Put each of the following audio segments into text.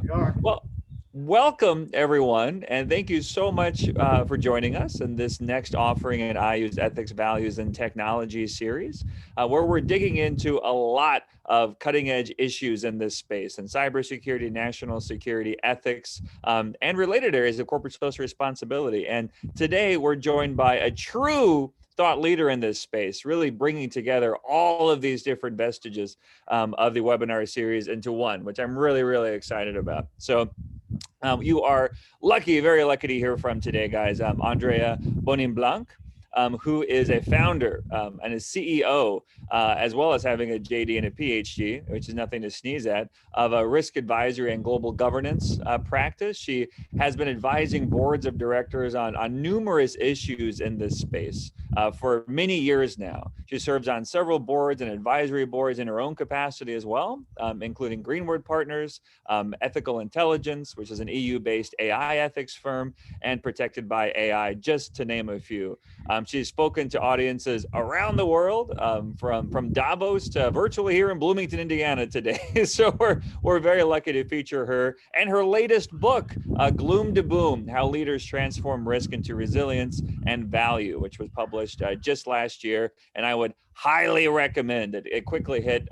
Well, welcome everyone, and thank you so much for joining us in this next offering in IU's Ethics, Values, and Technology series, where we're digging into a lot of cutting-edge issues in this space, and cybersecurity, national security, ethics, and related areas of corporate social responsibility. And today we're joined by a true thought leader in this space, really bringing together all of these different vestiges of the webinar series into one, which I'm really, really excited about. So you are lucky, very lucky to hear from today, guys. Andrea Bonime-Blanc, who is a founder and a CEO, as well as having a JD and a PhD, which is nothing to sneeze at, of a risk advisory and global governance practice. She has been advising boards of directors on numerous issues in this space for many years now. She serves on several boards and advisory boards in her own capacity as well, including Greenwood Partners, Ethical Intelligence, which is an EU-based AI ethics firm, and Protected by AI, just to name a few. She's spoken to audiences around the world, from Davos to virtually here in Bloomington, Indiana today. So we're very lucky to feature her and her latest book, Gloom to Boom: How Leaders Transform Risk into Resilience and Value, which was published just last year. And I would highly recommend it. It quickly hit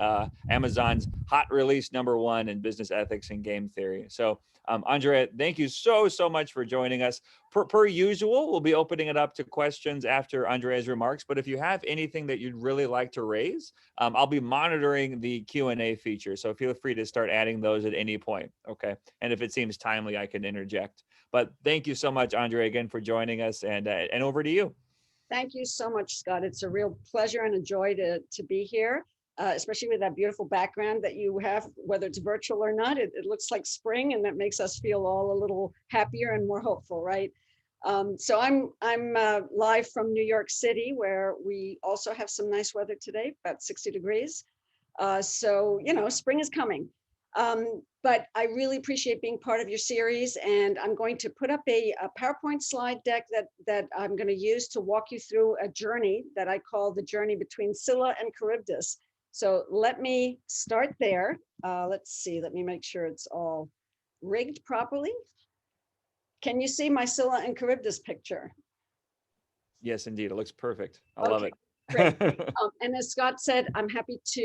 Amazon's hot release #1 in business ethics and game theory. So Andrea, thank you so much for joining us. Per usual, we'll be opening it up to questions after Andrea's remarks, but if you have anything that you'd really like to raise, I'll be monitoring the Q&A feature, so feel free to start adding those at any point, okay? And if it seems timely, I can interject. But thank you so much, Andrea, again, for joining us, and over to you. Thank you so much, Scott. It's a real pleasure and a joy to be here. Especially with that beautiful background that you have, whether it's virtual or not, it looks like spring, and that makes us feel all a little happier and more hopeful, right? So I'm live from New York City, where we also have some nice weather today, about 60 degrees. So, you know, spring is coming. But I really appreciate being part of your series, and I'm going to put up a PowerPoint slide deck that I'm going to use to walk you through a journey that I call the journey between Scylla and Charybdis. So let me start there. Let's see, let me make sure it's all rigged properly. Can you see my Scylla and Charybdis picture? Yes, indeed, it looks perfect. I love it. Great. And as Scott said, I'm happy to,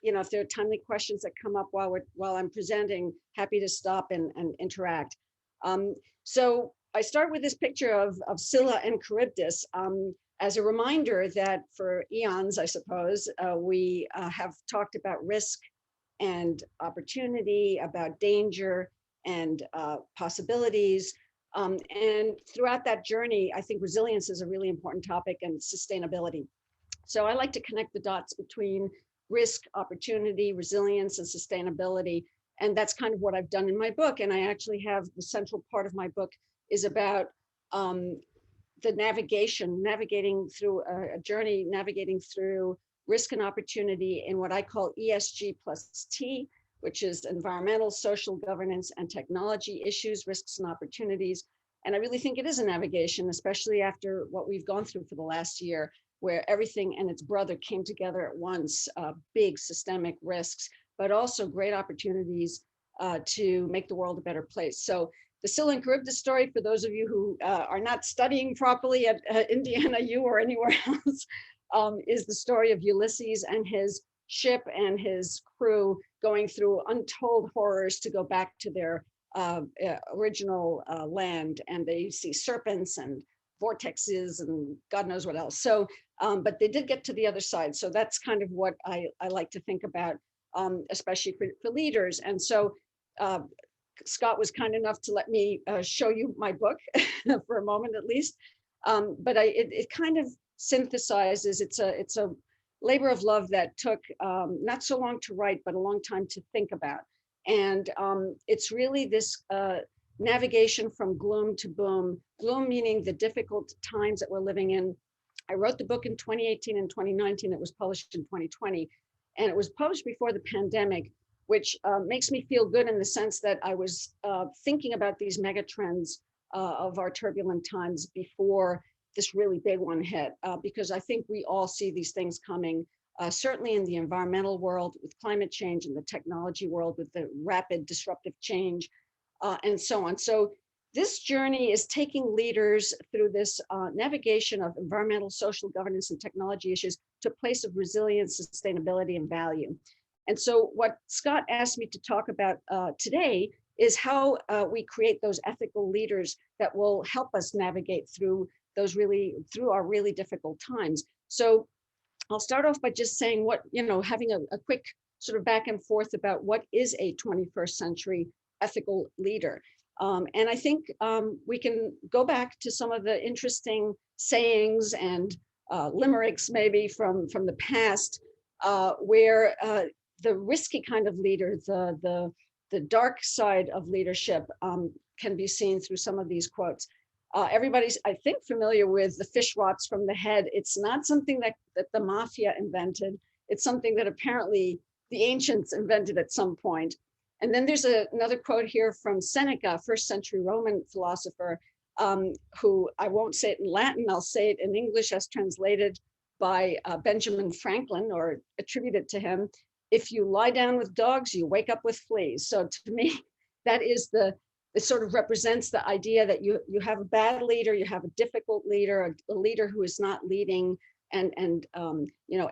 you know, if there are timely questions that come up while I'm presenting, happy to stop and interact. So I start with this picture of Scylla and Charybdis. As a reminder that for eons, I suppose, we have talked about risk and opportunity, about danger and possibilities. And throughout that journey, I think resilience is a really important topic, and sustainability. So I like to connect the dots between risk, opportunity, resilience, and sustainability. And that's kind of what I've done in my book. And I actually have the central part of my book is about the navigating through a journey, navigating through risk and opportunity in what I call ESG+T, which is environmental, social, governance, and technology issues, risks, and opportunities. And I really think it is a navigation, especially after what we've gone through for the last year, where everything and its brother came together at once, big systemic risks, but also great opportunities to make the world a better place. So the Scylla and Charybdis story, for those of you who are not studying properly at Indiana U or anywhere else, is the story of Ulysses and his ship and his crew going through untold horrors to go back to their original land. And they see serpents and vortexes and God knows what else. So, but they did get to the other side. So that's kind of what I like to think about, especially for leaders. And so Scott was kind enough to let me show you my book for a moment at least. But it kind of synthesizes, it's a labor of love that took not so long to write, but a long time to think about. And it's really this navigation from gloom to boom, gloom meaning the difficult times that we're living in. I wrote the book in 2018 and 2019. It was published in 2020. And it was published before the pandemic, which makes me feel good in the sense that I was thinking about these mega trends of our turbulent times before this really big one hit, because I think we all see these things coming. certainly in the environmental world with climate change, in the technology world with the rapid disruptive change, and so on. So this journey is taking leaders through this navigation of environmental, social governance, and technology issues to a place of resilience, sustainability, and value. And so what Scott asked me to talk about today is how we create those ethical leaders that will help us navigate through our really difficult times. So I'll start off by just saying what, having a quick sort of back and forth about what is a 21st century ethical leader. And I think we can go back to some of the interesting sayings and limericks maybe from the past, where the risky kind of leader, the dark side of leadership can be seen through some of these quotes. Everybody's, I think, familiar with the fish rots from the head. It's not something that the mafia invented. It's something that apparently the ancients invented at some point. And then there's another quote here from Seneca, first century Roman philosopher, who I won't say it in Latin, I'll say it in English as translated by Benjamin Franklin, or attributed to him. If you lie down with dogs, you wake up with fleas. So to me, that is it sort of represents the idea that you have a bad leader, you have a difficult leader, a leader who is not leading and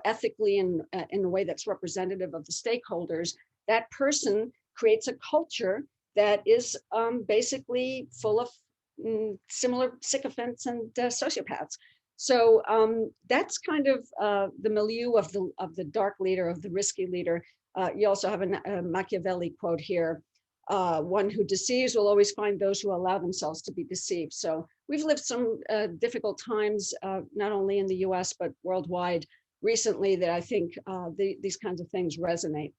ethically in a way that's representative of the stakeholders. That person creates a culture that is basically full of similar sycophants and sociopaths. So that's kind of the milieu of the dark leader, of the risky leader. You also have a Machiavelli quote here. One who deceives will always find those who allow themselves to be deceived. So we've lived some difficult times, not only in the US, but worldwide recently, that I think these kinds of things resonate.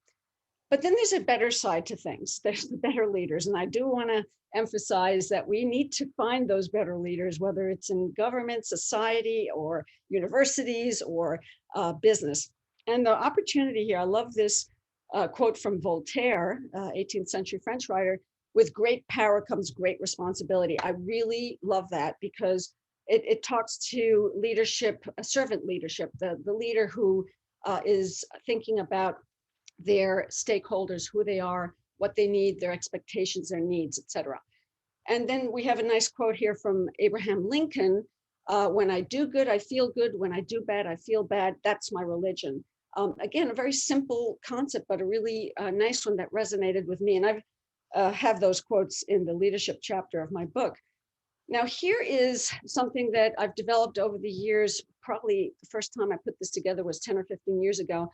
But then there's a better side to things. There's the better leaders. And I do want to emphasize that we need to find those better leaders, whether it's in government, society, or universities, or business. And the opportunity here, I love this quote from Voltaire, 18th century French writer: with great power comes great responsibility. I really love that because it talks to leadership, servant leadership, the leader who is thinking about their stakeholders, who they are, what they need, their expectations, their needs, etc. And then we have a nice quote here from Abraham Lincoln: when I do good, I feel good. When I do bad, I feel bad. That's my religion. Again, a very simple concept, but a really nice one that resonated with me. And I have those quotes in the leadership chapter of my book. Now, here is something that I've developed over the years. Probably the first time I put this together was 10 or 15 years ago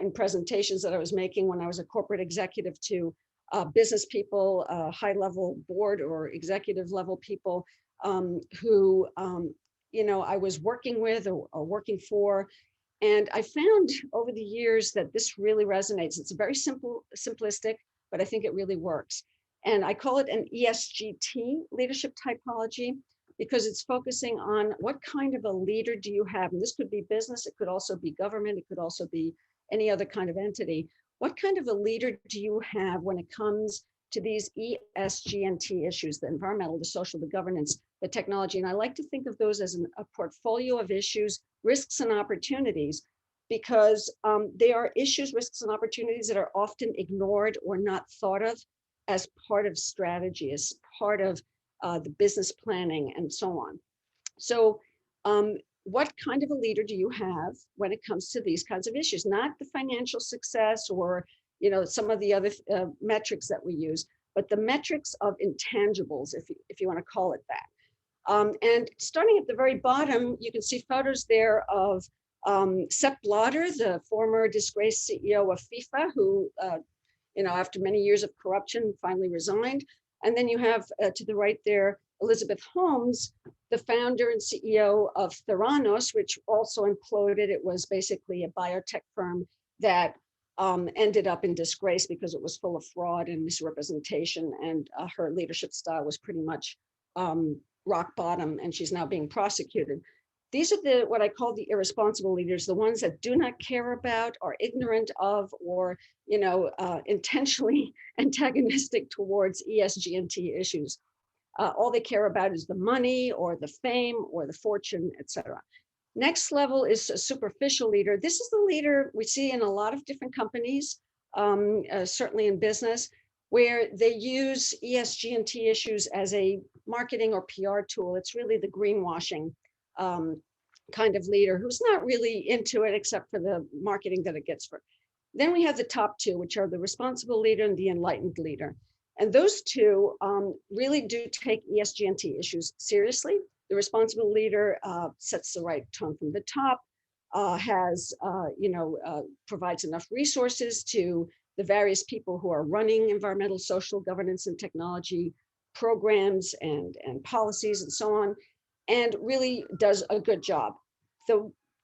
in presentations that I was making when I was a corporate executive to business people, high-level board or executive level people who I was working with or working for. And I found over the years that this really resonates. It's a very simplistic, but I think it really works. And I call it an ESGT leadership typology because it's focusing on what kind of a leader do you have? And this could be business, it could also be government, it could also be any other kind of entity. What kind of a leader do you have when it comes to these ESG&T issues, the environmental, the social, the governance, the technology? And I like to think of those as a portfolio of issues, risks and opportunities, because they are issues, risks and opportunities that are often ignored or not thought of as part of strategy, as part of the business planning and so on. So what kind of a leader do you have when it comes to these kinds of issues? Not the financial success or some of the other metrics that we use, but the metrics of intangibles, if you want to call it that. And starting at the very bottom, you can see photos there of Sepp Blatter, the former disgraced CEO of FIFA, who after many years of corruption finally resigned. And then you have to the right there, Elizabeth Holmes, the founder and CEO of Theranos, which also imploded. It was basically a biotech firm that ended up in disgrace because it was full of fraud and misrepresentation, and her leadership style was pretty much rock bottom, and she's now being prosecuted. These are what I call the irresponsible leaders, the ones that do not care about, are ignorant of, or intentionally antagonistic towards ESG&T issues. All they care about is the money or the fame or the fortune, etc. Next level is a superficial leader. This is the leader we see in a lot of different companies, certainly in business, where they use ESG&T issues as a marketing or PR tool. It's really the greenwashing kind of leader who's not really into it except for the marketing that it gets for. Then we have the top two, which are the responsible leader and the enlightened leader. And those two really do take ESG&T issues seriously. The responsible leader sets the right tone from the top, provides enough resources to the various people who are running environmental, social, governance, and technology programs and policies and so on, and really does a good job.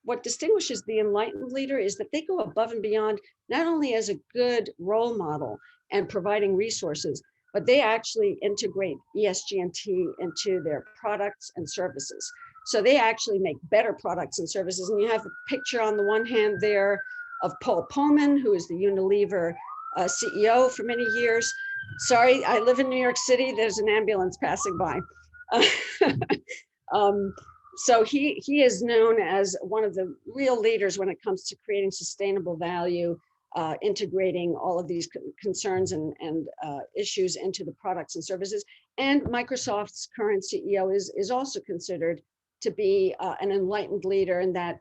What distinguishes the enlightened leader is that they go above and beyond, not only as a good role model and providing resources, but they actually integrate ESG&T into their products and services. So they actually make better products and services. And you have a picture on the one hand there of Paul Pullman, who is the Unilever CEO for many years. Sorry, I live in New York City. There's an ambulance passing by. So he is known as one of the real leaders when it comes to creating sustainable value, integrating all of these concerns and issues into the products and services. And Microsoft's current CEO is also considered to be an enlightened leader in that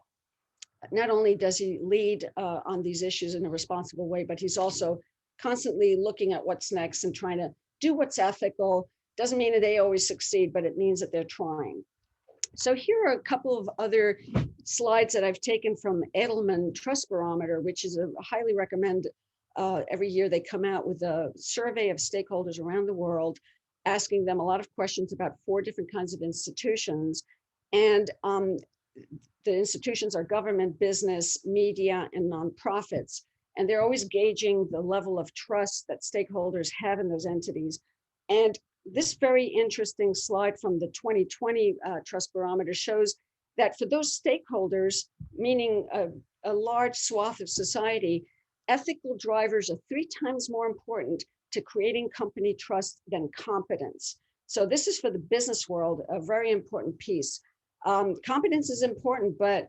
not only does he lead on these issues in a responsible way, but he's also constantly looking at what's next and trying to do what's ethical. Doesn't mean that they always succeed, but it means that they're trying. So here are a couple of other slides that I've taken from Edelman Trust Barometer, which is a highly recommend. Every year they come out with a survey of stakeholders around the world, asking them a lot of questions about 4 different kinds of institutions. And the institutions are government, business, media, and nonprofits. And they're always gauging the level of trust that stakeholders have in those entities. And this very interesting slide from the 2020 Trust Barometer shows that for those stakeholders, meaning a large swath of society, ethical drivers are 3 times more important to creating company trust than competence. So this is for the business world, a very important piece. Competence is important, but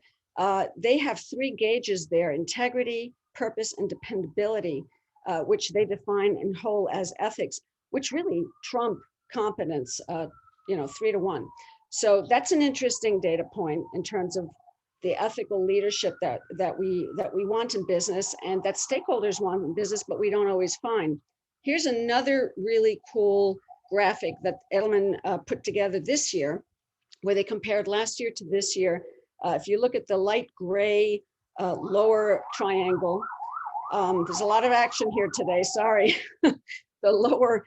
they have 3 gauges there: integrity, purpose, and dependability, which they define in whole as ethics, which really trump competence, 3 to 1. So that's an interesting data point in terms of the ethical leadership that we want in business and that stakeholders want in business, but we don't always find. Here's another really cool graphic that Edelman put together this year, where they compared last year to this year. If you look at the light gray lower triangle, there's a lot of action here today, sorry. The lower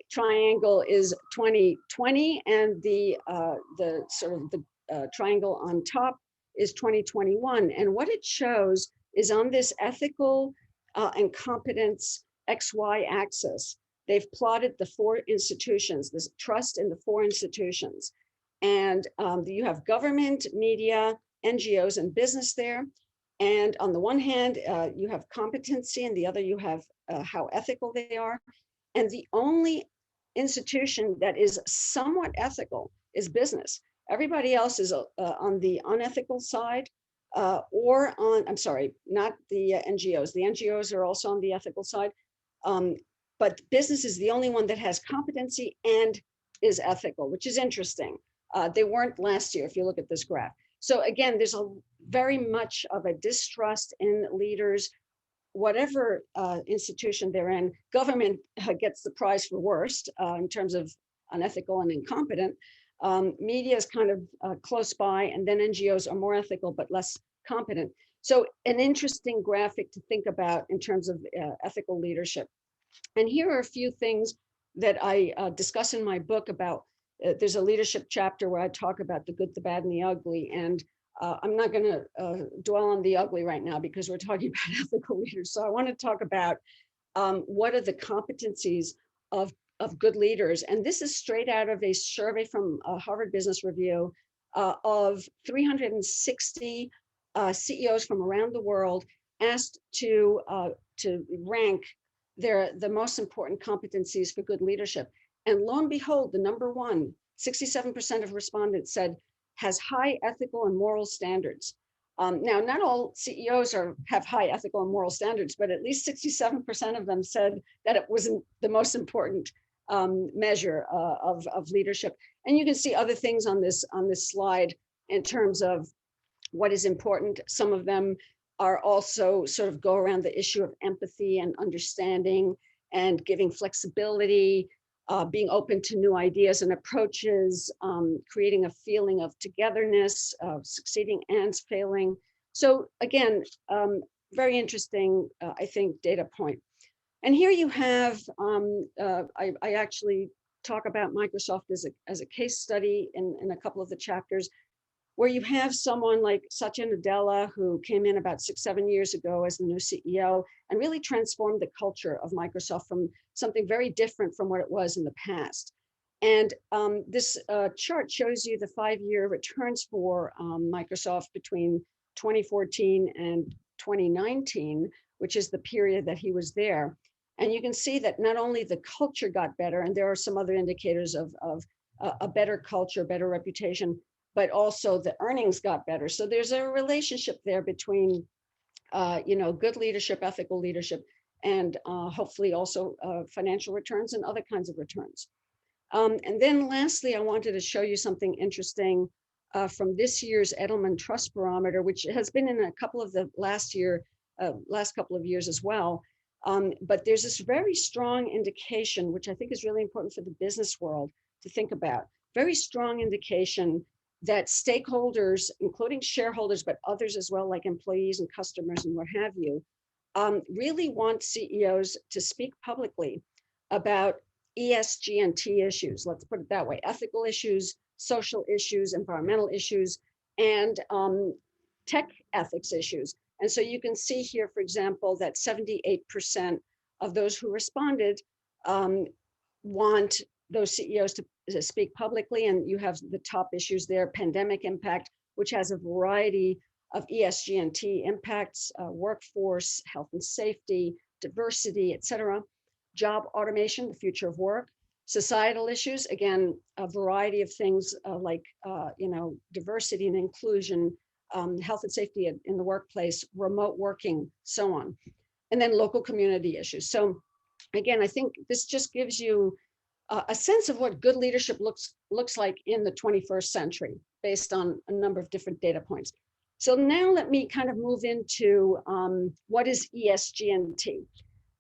triangle is 2020, and the triangle on top is 2021. And what it shows is on this ethical and competence XY axis, they've plotted the 4 institutions, this trust in the 4 institutions. And you have government, media, NGOs, and business there. And on the one hand, you have competency, and the other you have how ethical they are. And the only institution that is somewhat ethical is business. Everybody else is on the unethical side, or on, I'm sorry, not the NGOs. The NGOs are also on the ethical side, but business is the only one that has competency and is ethical, which is interesting. They weren't last year, if you look at this graph. So again, there's a very much of a distrust in leaders, whatever institution they're in. Government gets the prize for worst in terms of unethical and incompetent. Media is kind of close by, and then NGOs are more ethical but less competent. So an interesting graphic to think about in terms of ethical leadership. And here are a few things that I discuss in my book about. There's a leadership chapter where I talk about the good, the bad, and the ugly. And I'm not going to dwell on the ugly right now because we're talking about ethical leaders. So I want to talk about what are the competencies of good leaders. And this is straight out of a survey from Harvard Business Review of 360 CEOs from around the world, asked to rank the most important competencies for good leadership. And lo and behold, the number one, 67% of respondents said has high ethical and moral standards. Now, not all CEOs have high ethical and moral standards, but at least 67% of them said that it wasn't the most important measure of leadership. And you can see other things on this slide in terms of what is important. Some of them are also sort of go around the issue of empathy and understanding and giving flexibility, being open to new ideas and approaches, creating a feeling of togetherness, succeeding and failing. So again, very interesting, I think, data point. And here you have, I actually talk about Microsoft as a case study in a couple of the chapters, where you have someone like Satya Nadella, who came in about 6-7 years ago as the new CEO and really transformed the culture of Microsoft from something very different from what it was in the past. And this chart shows you the 5-year returns for Microsoft between 2014 and 2019, which is the period that he was there. And you can see that not only the culture got better, and there are some other indicators of a better culture, better reputation, but also the earnings got better. So there's a relationship there between, good leadership, ethical leadership, and hopefully also financial returns and other kinds of returns. And then lastly, I wanted to show you something interesting from this year's Edelman Trust Barometer, which has been in a couple of the last couple of years as well. But there's this very strong indication, which I think is really important for the business world to think about, very strong indication that stakeholders, including shareholders, but others as well, like employees and customers and what have you, really want CEOs to speak publicly about ESG&T issues, let's put it that way, ethical issues, social issues, environmental issues, and tech ethics issues. And so you can see here, for example, that 78% of those who responded want those CEOs to speak publicly, and you have the top issues there: pandemic impact, which has a variety of ESG&T impacts, workforce, health and safety, diversity, et cetera, job automation, the future of work, societal issues, again, a variety of things like diversity and inclusion, health and safety in the workplace, remote working, so on, and then local community issues. So again, I think this just gives you a sense of what good leadership looks like in the 21st century, based on a number of different data points. So now let me kind of move into what is ESG&T.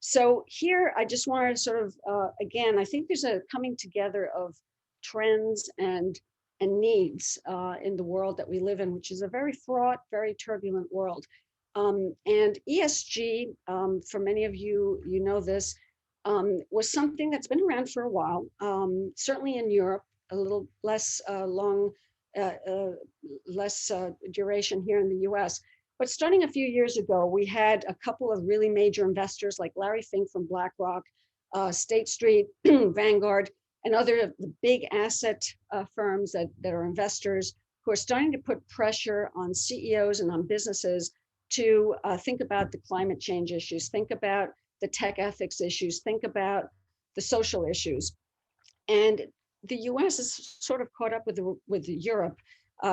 So here, I just want to sort of, again, I think there's a coming together of trends and needs in the world that we live in, which is a very fraught, very turbulent world. And ESG, for many of you, you know this, was something that's been around for a while, certainly in Europe, a little less duration here in the US. But starting a few years ago, we had a couple of really major investors like Larry Fink from BlackRock, State Street, Vanguard, and other of the big asset firms that are investors who are starting to put pressure on CEOs and on businesses to think about the climate change issues, think about the tech ethics issues, think about the social issues. And the US is sort of caught up with Europe,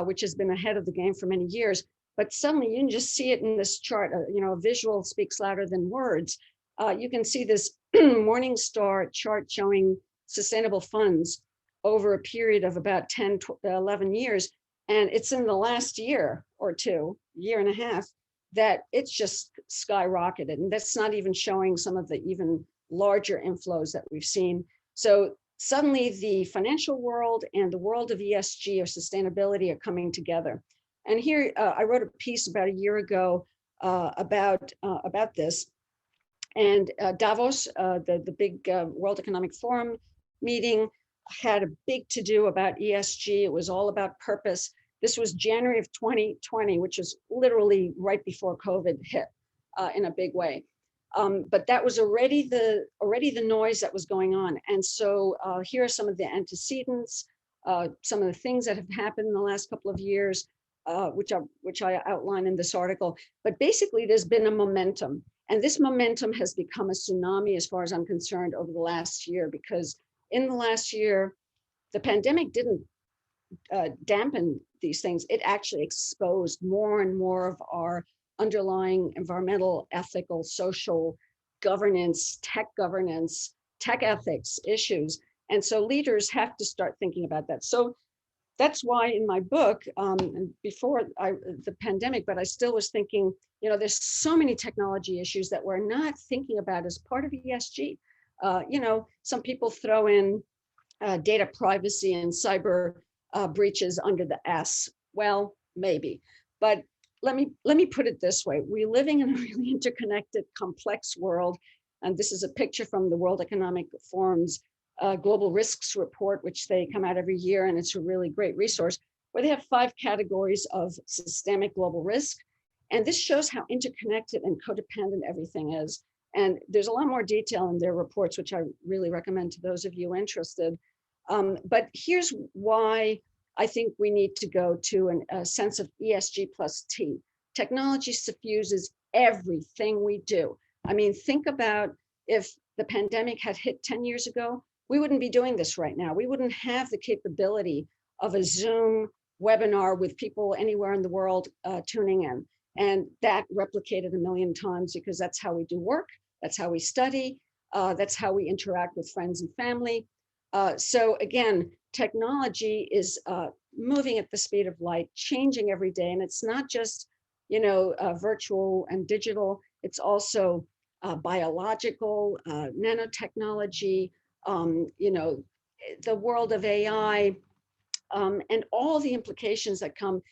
which has been ahead of the game for many years. But suddenly you can just see it in this chart, a visual speaks louder than words. You can see this Morningstar chart showing sustainable funds over a period of about 10, 11 years. And it's in the last year or two, year and a half, that it's just skyrocketed. And that's not even showing some of the even larger inflows that we've seen. So suddenly the financial world and the world of ESG or sustainability are coming together. And here I wrote a piece about a year ago about this. And Davos, the big World Economic Forum meeting, had a big to-do about ESG. It was all about purpose. This was January of 2020, which is literally right before COVID hit in a big way. But that was already the noise that was going on. And so here are some of the antecedents, some of the things that have happened in the last couple of years, which I outline in this article. But basically, there's been a momentum. And this momentum has become a tsunami, as far as I'm concerned, over the last year, because in the last year, the pandemic didn't dampen these things. It actually exposed more and more of our underlying environmental, ethical, social governance, tech ethics issues. And so leaders have to start thinking about that. So that's why in my book, and before the pandemic, but I still was thinking, there's so many technology issues that we're not thinking about as part of ESG. Some people throw in data privacy and cyber breaches under the S. Well, maybe, but let me put it this way: we're living in a really interconnected, complex world, and this is a picture from the World Economic Forum's Global Risks Report, which they come out every year, and it's a really great resource where they have 5 categories of systemic global risk, and this shows how interconnected and codependent everything is. And there's a lot more detail in their reports, which I really recommend to those of you interested. But here's why I think we need to go to a sense of ESG+T. Technology suffuses everything we do. I mean, think about if the pandemic had hit 10 years ago, we wouldn't be doing this right now. We wouldn't have the capability of a Zoom webinar with people anywhere in the world tuning in. And that replicated a million times because that's how we do work, that's how we study, that's how we interact with friends and family. So again, technology is moving at the speed of light, changing every day. And it's not just, virtual and digital, it's also biological, nanotechnology, the world of AI, and all the implications that come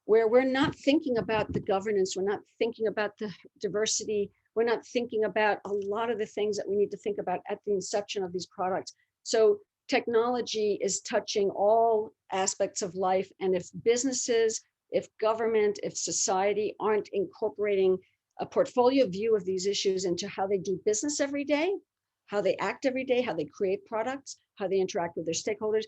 where we're not thinking about the governance, we're not thinking about the diversity, we're not thinking about a lot of the things that we need to think about at the inception of these products. So technology is touching all aspects of life. And if businesses, if government, if society aren't incorporating a portfolio view of these issues into how they do business every day, how they act every day, how they create products, how they interact with their stakeholders,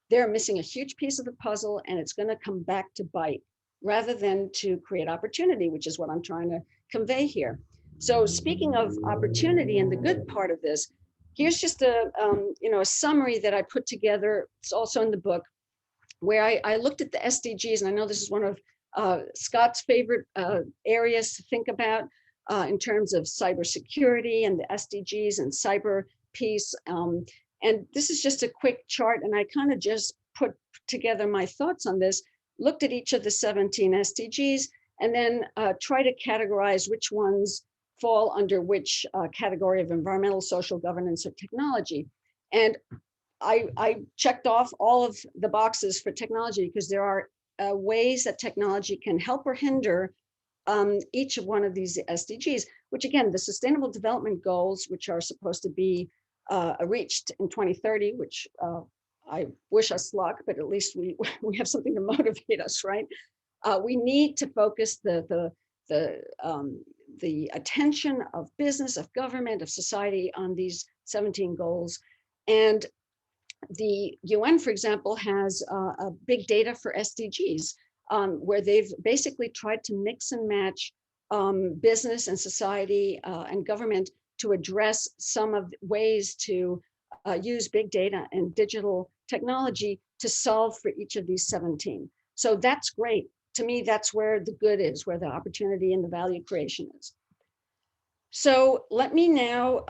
they're missing a huge piece of the puzzle, and it's going to come back to bite rather than to create opportunity, which is what I'm trying to convey here. So speaking of opportunity and the good part of this, here's just a summary that I put together. It's also in the book where I looked at the SDGs, and I know this is one of Scott's favorite areas to think about in terms of cybersecurity and the SDGs and cyber peace. And this is just a quick chart, and I kind of just put together my thoughts on this, looked at each of the 17 SDGs, and then try to categorize which ones fall under which category of environmental, social, governance, or technology. And I checked off all of the boxes for technology because there are ways that technology can help or hinder each of one of these SDGs, which again, the Sustainable Development Goals, which are supposed to be reached in 2030, which I wish us luck, but at least we have something to motivate us, right? We need to focus the attention of business, of government, of society on these 17 goals. And the UN, for example, has a big data for SDGs, where they've basically tried to mix and match business and society and government to address some of the ways to use big data and digital technology to solve for each of these 17. So that's great. To me, that's where the good is, where the opportunity and the value creation is. So let me now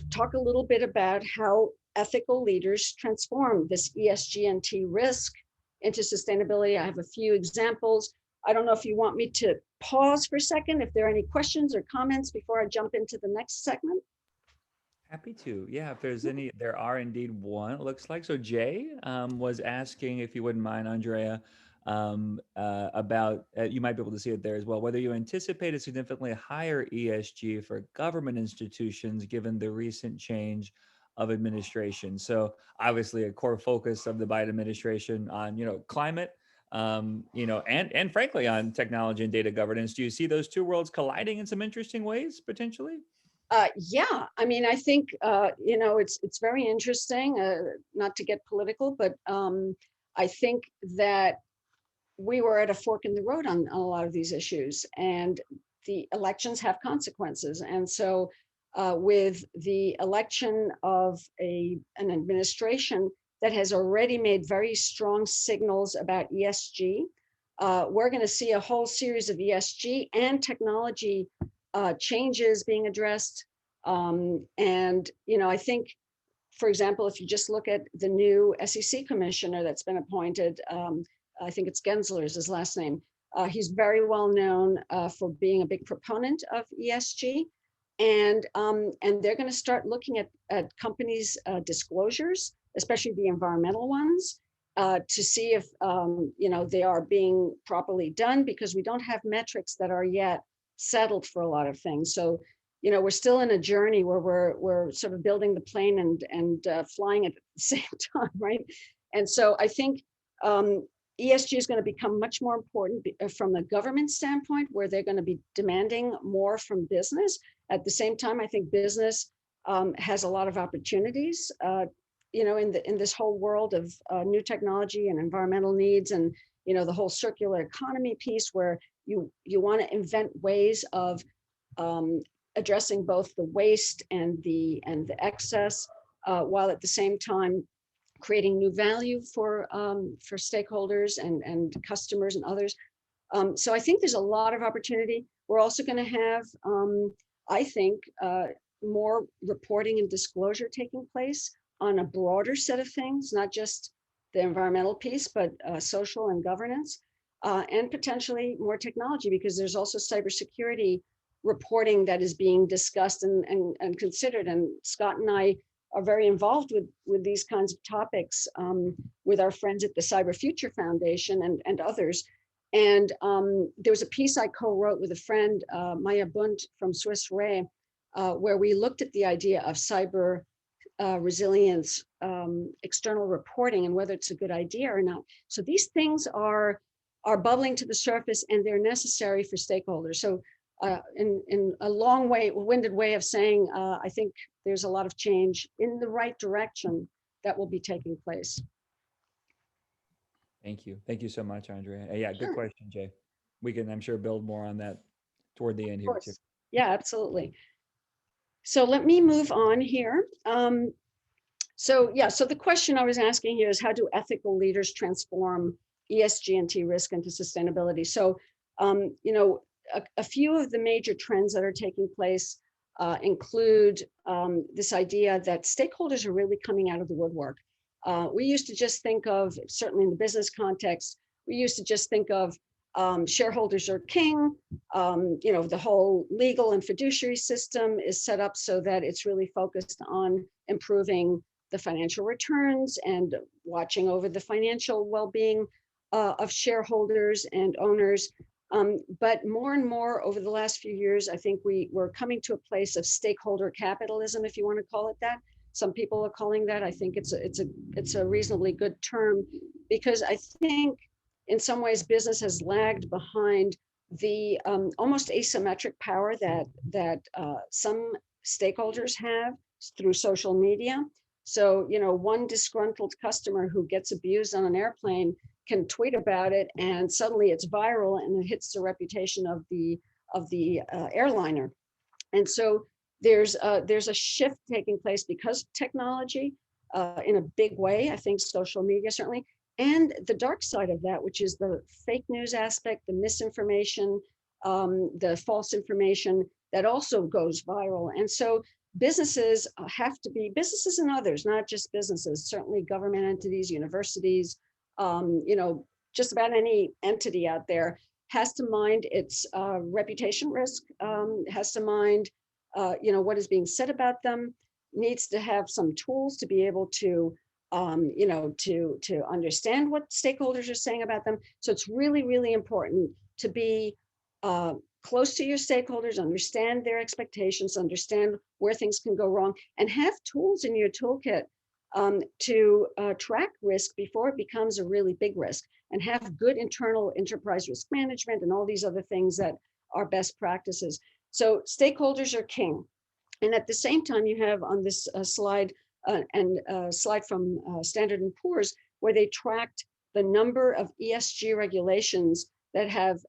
talk a little bit about how ethical leaders transform this ESG+T risk into sustainability. I have a few examples. I don't know if you want me to pause for a second, if there are any questions or comments before I jump into the next segment. Happy to. Yeah, if there's any, there are indeed one, it looks like. So Jay was asking, if you wouldn't mind, Andrea, about, you might be able to see it there as well, whether you anticipate a significantly higher ESG for government institutions given the recent change of administration. So obviously a core focus of the Biden administration on, climate, and frankly on technology and data governance. Do you see those two worlds colliding in some interesting ways potentially? Yeah, I mean, I think, it's very interesting, not to get political, but I think that we were at a fork in the road on a lot of these issues, and the elections have consequences. And so with the election of an administration that has already made very strong signals about ESG. We're going to see a whole series of ESG and technology changes being addressed. And, you know, I think, for example, if you just look at the new SEC commissioner that's been appointed, I think it's Gensler is his last name. He's very well known for being a big proponent of ESG. And they're going to start looking at companies' disclosures, especially the environmental ones, to see if you know, they are being properly done, because we don't have metrics that are yet settled for a lot of things. So, you know, we're still in a journey where we're sort of building the plane and flying it at the same time, right? And so I think ESG is going to become much more important from the government standpoint, where they're going to be demanding more from business. At the same time, I think business has a lot of opportunities, you know, in this whole world of new technology and environmental needs, and, you know, the whole circular economy piece, where you want to invent ways of addressing both the waste and the excess, while at the same time creating new value for stakeholders and customers and others. So I think there's a lot of opportunity. We're also going to have, I think, more reporting and disclosure taking place on a broader set of things, not just the environmental piece, but social and governance, and potentially more technology, because there's also cybersecurity reporting that is being discussed and considered. And Scott and I are very involved with these kinds of topics with our friends at the Cyber Future Foundation and others. And there was a piece I co-wrote with a friend, Maya Bunt from Swiss Re, where we looked at the idea of cyber resilience, external reporting, and whether it's a good idea or not. So these things are bubbling to the surface, and they're necessary for stakeholders. So in a long-winded way of saying, I think there's a lot of change in the right direction that will be taking place. Thank you. Thank you so much, Andrea. Yeah, good Sure. question, Jay. We can, I'm sure, build more on that toward the end Of here too. course. Yeah, absolutely. So let me move on here. So the question I was asking here is, how do ethical leaders transform ESG&T risk into sustainability? So, you know, a few of the major trends that are taking place include this idea that stakeholders are really coming out of the woodwork. We used to just think of, certainly in the business context, we used to just think of shareholders are king. You know, the whole legal and fiduciary system is set up so that it's really focused on improving the financial returns and watching over the financial well-being of shareholders and owners. But more and more over the last few years, I think we're coming to a place of stakeholder capitalism, if you want to call it that. Some people are calling that. I think it's a reasonably good term, because I think in some ways business has lagged behind the almost asymmetric power that some stakeholders have through social media. So, you know, one disgruntled customer who gets abused on an airplane can tweet about it, and suddenly it's viral and it hits the reputation of the airliner. And so there's a shift taking place because of technology in a big way. I think social media certainly, and the dark side of that, which is the fake news aspect, the misinformation, the false information that also goes viral. And so businesses have to be, businesses and others, not just businesses, certainly government entities, universities, you know, just about any entity out there has to mind its reputation risk, has to mind, you know, what is being said about them, needs to have some tools to be able to, you know, to understand what stakeholders are saying about them. So it's really, really important to be close to your stakeholders, understand their expectations, understand where things can go wrong, and have tools in your toolkit to track risk before it becomes a really big risk, and have good internal enterprise risk management and all these other things that are best practices. So stakeholders are king. And at the same time, you have on this slide slide from Standard & Poor's, where they tracked the number of ESG regulations that have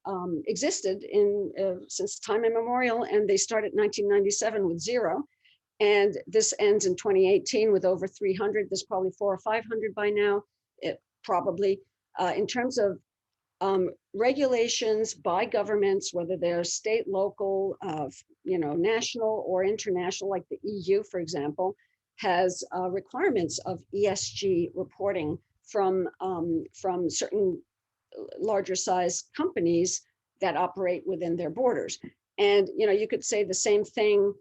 existed in since time immemorial, and they started 1997 with 0. And this ends in 2018 with over 300. There's probably 400 or 500 by now, probably. In terms of regulations by governments, whether they're state, local, national or international, like the EU, for example, has requirements of ESG reporting from certain larger size companies that operate within their borders. And you could say the same thing,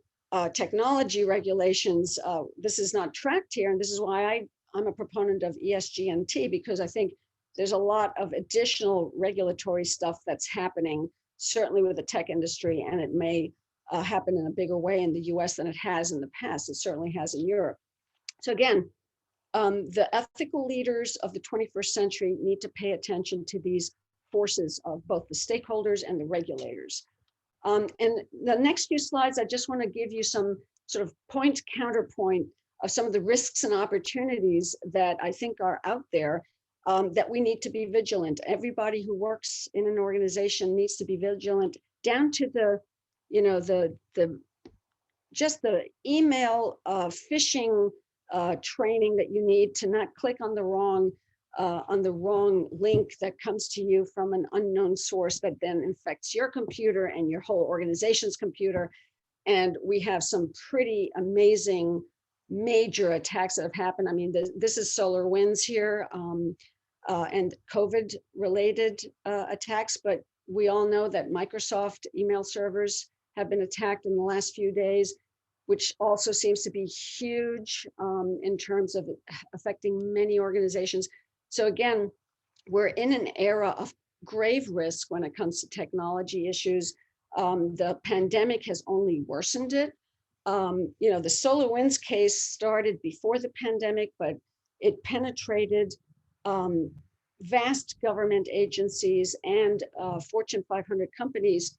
technology regulations. This is not tracked here, and this is why I'm a proponent of ESG+T, because I think there's a lot of additional regulatory stuff that's happening, certainly with the tech industry, and it may happen in a bigger way in the US than it has in the past. It certainly has in Europe. So again, the ethical leaders of the 21st century need to pay attention to these forces of both the stakeholders and the regulators. And the next few slides, I just want to give you some sort of counterpoint of some of the risks and opportunities that I think are out there, that we need to be vigilant. Everybody who works in an organization needs to be vigilant, down to just the email phishing training that you need to not click on the wrong link that comes to you from an unknown source that then infects your computer and your whole organization's computer. And we have some pretty amazing major attacks that have happened. I mean, this is SolarWinds here, and COVID related attacks, but we all know that Microsoft email servers have been attacked in the last few days, which also seems to be huge in terms of affecting many organizations. So again, we're in an era of grave risk when it comes to technology issues. The pandemic has only worsened it. The SolarWinds case started before the pandemic, but it penetrated vast government agencies and Fortune 500 companies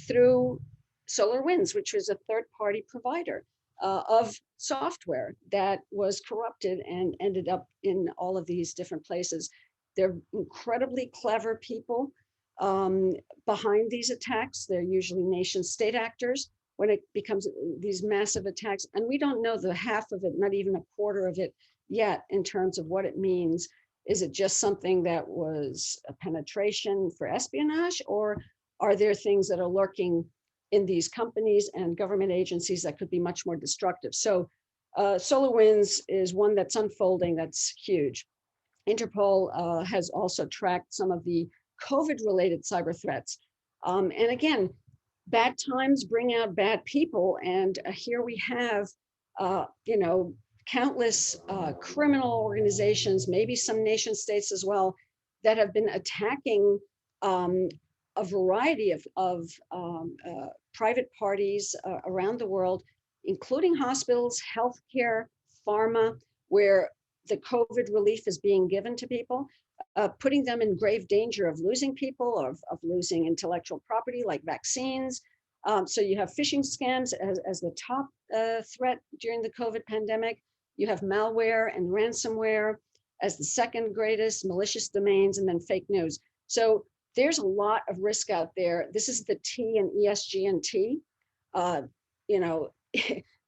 through SolarWinds, which was a third-party provider of software that was corrupted and ended up in all of these different places. They're incredibly clever people behind these attacks. They're usually nation-state actors when it becomes these massive attacks. And we don't know the half of it, not even a quarter of it yet, in terms of what it means. Is it just something that was a penetration for espionage, or are there things that are lurking in these companies and government agencies that could be much more destructive? So SolarWinds is one that's unfolding that's huge. Interpol has also tracked some of the COVID-related cyber threats. And again, bad times bring out bad people. And here we have, countless criminal organizations, maybe some nation states as well, that have been attacking a variety of private parties around the world, including hospitals, healthcare, pharma, where the COVID relief is being given to people, putting them in grave danger of losing people, of losing intellectual property like vaccines. So you have phishing scams as the top threat during the COVID pandemic. You have malware and ransomware as the second greatest, malicious domains, and then fake news. So there's a lot of risk out there. This is the T in ESG+T.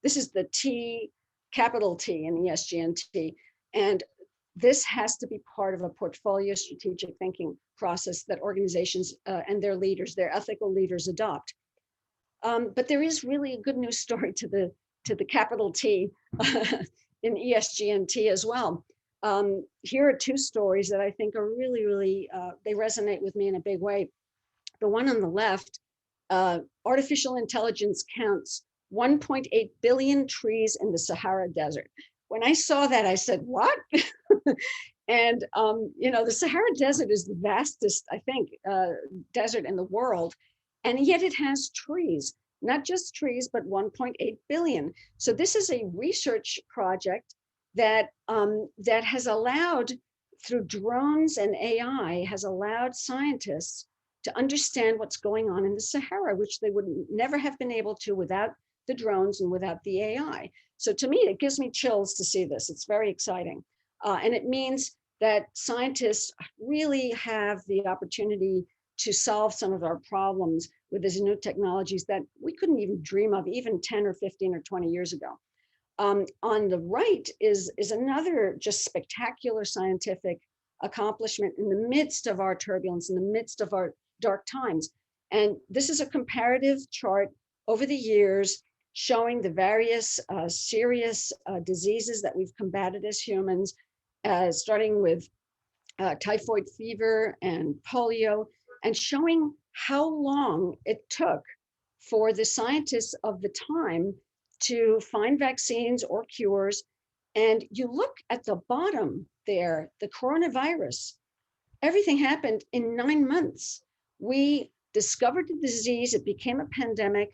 This is the T, capital T in ESG+T. And this has to be part of a portfolio strategic thinking process that organizations and their leaders, their ethical leaders, adopt. But there is really a good news story to the capital T in ESG+T as well. Here are two stories that I think are really, really, they resonate with me in a big way. The one on the left, artificial intelligence counts 1.8 billion trees in the Sahara Desert. When I saw that, I said, what? And, the Sahara Desert is the vastest, I think, desert in the world. And yet it has trees, not just trees, but 1.8 billion. So this is a research project that has allowed, through drones and AI, has allowed scientists to understand what's going on in the Sahara, which they would never have been able to without the drones and without the AI. So to me, it gives me chills to see this. It's very exciting. And it means that scientists really have the opportunity to solve some of our problems with these new technologies that we couldn't even dream of even 10 or 15 or 20 years ago. On the right is another just spectacular scientific accomplishment in the midst of our turbulence, in the midst of our dark times. And this is a comparative chart over the years showing the various serious diseases that we've combated as humans, starting with typhoid fever and polio, and showing how long it took for the scientists of the time to find vaccines or cures. And you look at the bottom there, the coronavirus, everything happened in 9 months. We discovered the disease, it became a pandemic,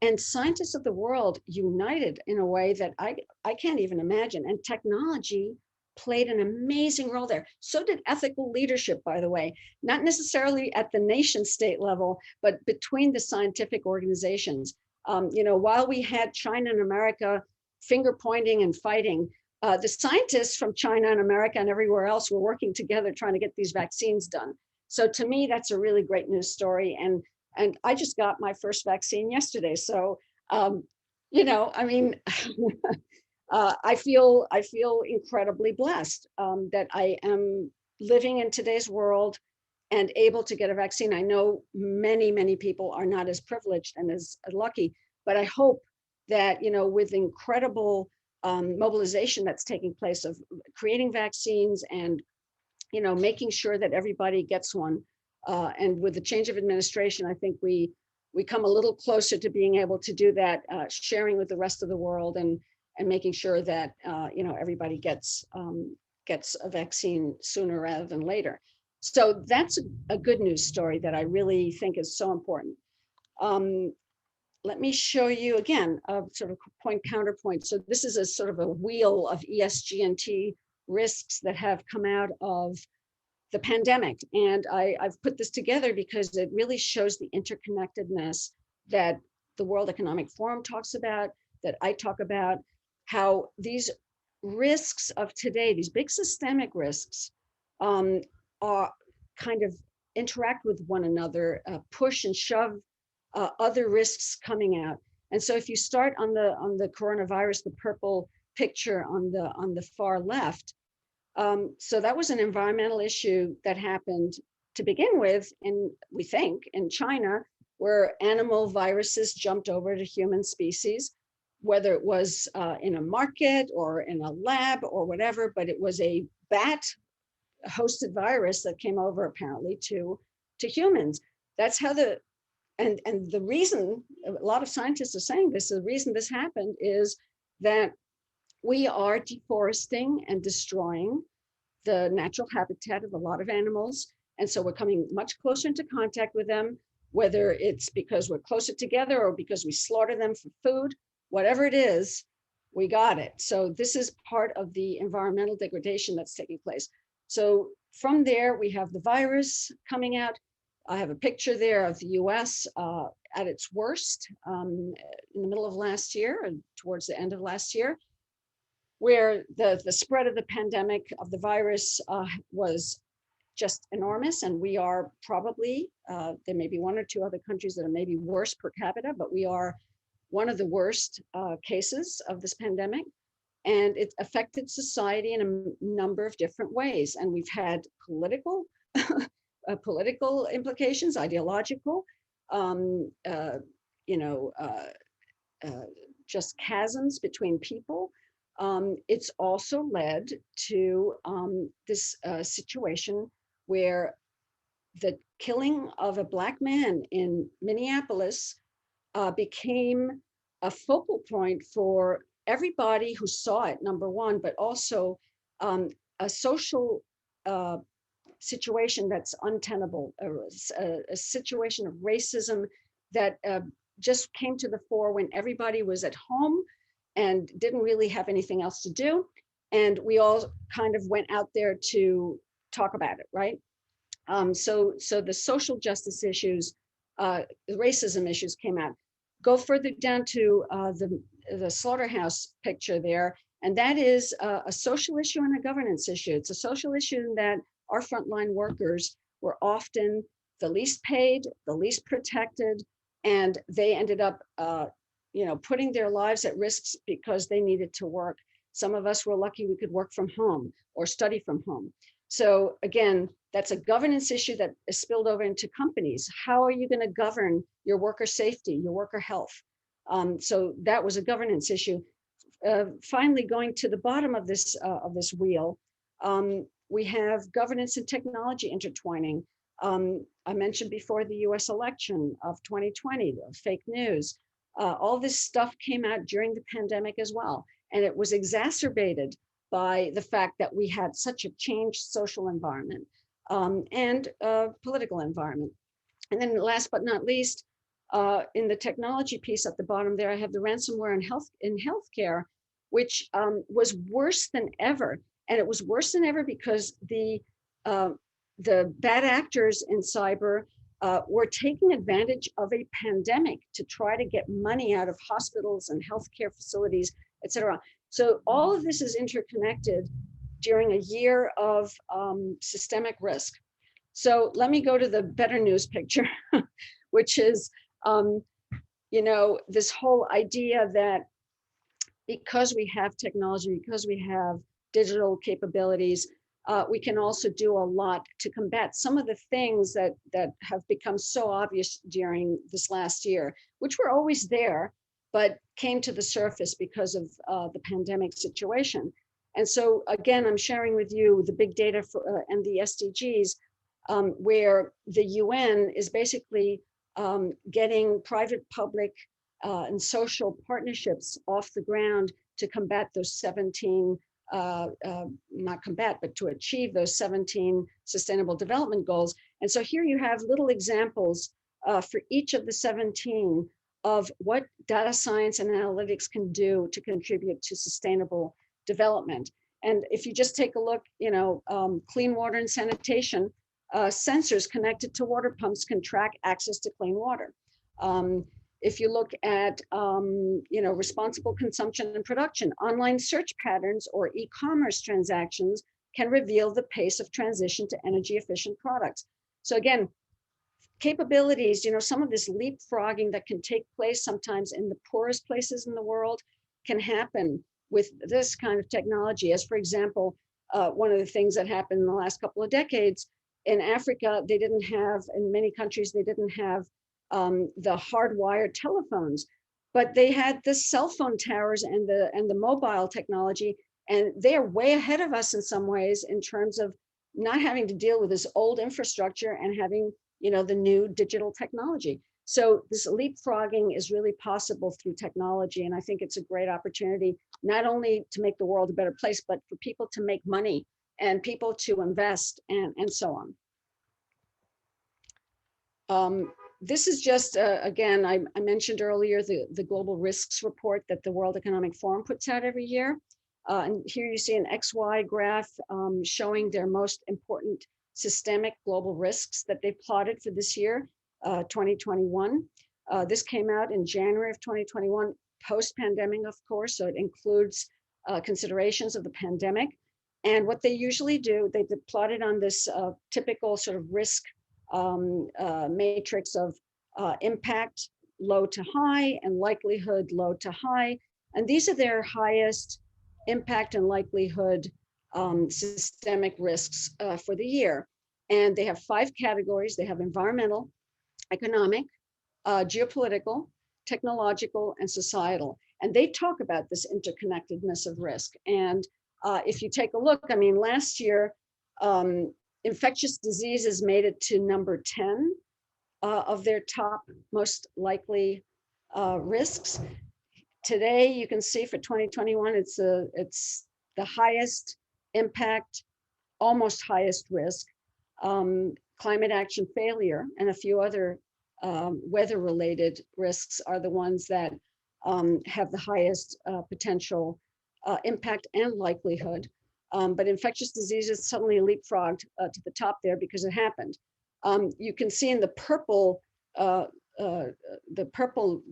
and scientists of the world united in a way that I can't even imagine. And technology played an amazing role there. So did ethical leadership, by the way, not necessarily at the nation state level, but between the scientific organizations. While we had China and America finger pointing and fighting, the scientists from China and America and everywhere else were working together trying to get these vaccines done. So to me, that's a really great news story. And I just got my first vaccine yesterday. So, I mean, I feel incredibly blessed that I am living in today's world and able to get a vaccine. I know many people are not as privileged and as lucky, but I hope that, with incredible mobilization that's taking place of creating vaccines and, making sure that everybody gets one. And with the change of administration, I think we come a little closer to being able to do that, sharing with the rest of the world and making sure that everybody gets a vaccine sooner rather than later. So that's a good news story that I really think is so important. Let me show you again a sort of point counterpoint. So this is a sort of a wheel of ESG+T risks that have come out of the pandemic. And I've put this together because it really shows the interconnectedness that the World Economic Forum talks about, that I talk about, how these risks of today, these big systemic risks, are kind of interact with one another, push and shove other risks coming out. And so if you start on the coronavirus, the purple picture on the far left, so that was an environmental issue that happened to begin with, we think, in China, where animal viruses jumped over to human species, whether it was in a market or in a lab or whatever, but it was a bat hosted virus that came over apparently to humans. That's how and the reason, a lot of scientists are saying this, the reason this happened is that we are deforesting and destroying the natural habitat of a lot of animals. And so we're coming much closer into contact with them, whether it's because we're closer together or because we slaughter them for food, whatever it is, we got it. So this is part of the environmental degradation that's taking place. So from there, we have the virus coming out. I have a picture there of the US at its worst in the middle of last year and towards the end of last year, where the spread of the pandemic of the virus was just enormous. And we are probably, there may be one or two other countries that are maybe worse per capita, but we are one of the worst cases of this pandemic. And it affected society in a number of different ways. And we've had political implications, ideological, just chasms between people. It's also led to this situation where the killing of a Black man in Minneapolis became a focal point for everybody who saw it, number one, but also a social situation that's untenable, a situation of racism that just came to the fore when everybody was at home and didn't really have anything else to do. And we all kind of went out there to talk about it, right? So the social justice issues, the racism issues came out. Go further down to the slaughterhouse picture there, and that is a social issue and a governance issue. It's a social issue in that our frontline workers were often the least paid, the least protected, and they ended up, putting their lives at risk because they needed to work. Some of us were lucky we could work from home or study from home. So again, that's a governance issue that is spilled over into companies. How are you going to govern your worker safety, your worker health? So that was a governance issue. Finally, going to the bottom of this wheel, we have governance and technology intertwining. I mentioned before the US election of 2020, the fake news. All this stuff came out during the pandemic as well. And it was exacerbated by the fact that we had such a changed social environment and political environment. And then last but not least, in the technology piece at the bottom there, I have the ransomware in healthcare, which was worse than ever. And it was worse than ever because the bad actors in cyber were taking advantage of a pandemic to try to get money out of hospitals and healthcare facilities, et cetera. So all of this is interconnected during a year of systemic risk. So let me go to the better news picture, which is, this whole idea that because we have technology, because we have digital capabilities, we can also do a lot to combat some of the things that have become so obvious during this last year, which were always there, but came to the surface because of the pandemic situation. And so again, I'm sharing with you the big data and the SDGs, where the UN is basically getting private, public, and social partnerships off the ground to combat those 17, not combat, but to achieve those 17 sustainable development goals. And so here you have little examples for each of the 17 of what data science and analytics can do to contribute to sustainable development. And if you just take a look, clean water and sanitation, sensors connected to water pumps can track access to clean water. If you look at, responsible consumption and production, online search patterns or e-commerce transactions can reveal the pace of transition to energy efficient products. So again, capabilities, some of this leapfrogging that can take place sometimes in the poorest places in the world can happen with this kind of technology. As for example, one of the things that happened in the last couple of decades in Africa, they didn't have, in many countries, they didn't have the hardwired telephones, but they had the cell phone towers and the mobile technology, and they are way ahead of us in some ways in terms of not having to deal with this old infrastructure and having the new digital technology. So this leapfrogging is really possible through technology, and I think it's a great opportunity not only to make the world a better place, but for people to make money and people to invest and so on. This is just, again, I mentioned earlier the global risks report that the World Economic Forum puts out every year. And here you see an XY graph showing their most important systemic global risks that they plotted for this year, 2021. This came out in January of 2021, post-pandemic, of course, so it includes considerations of the pandemic. And what they usually do, they plot it on this typical sort of risk matrix of impact low to high and likelihood low to high. And these are their highest impact and likelihood systemic risks for the year. And they have 5 categories. They have environmental, economic, geopolitical, technological, and societal. And they talk about this interconnectedness of risk. And if you take a look, I mean, last year, infectious diseases made it to number 10 of their top most likely risks. Today, you can see for 2021, it's the highest impact, almost highest risk. Climate action failure and a few other weather-related risks are the ones that have the highest potential impact and likelihood. But infectious diseases suddenly leapfrogged to the top there because it happened. You can see in the purple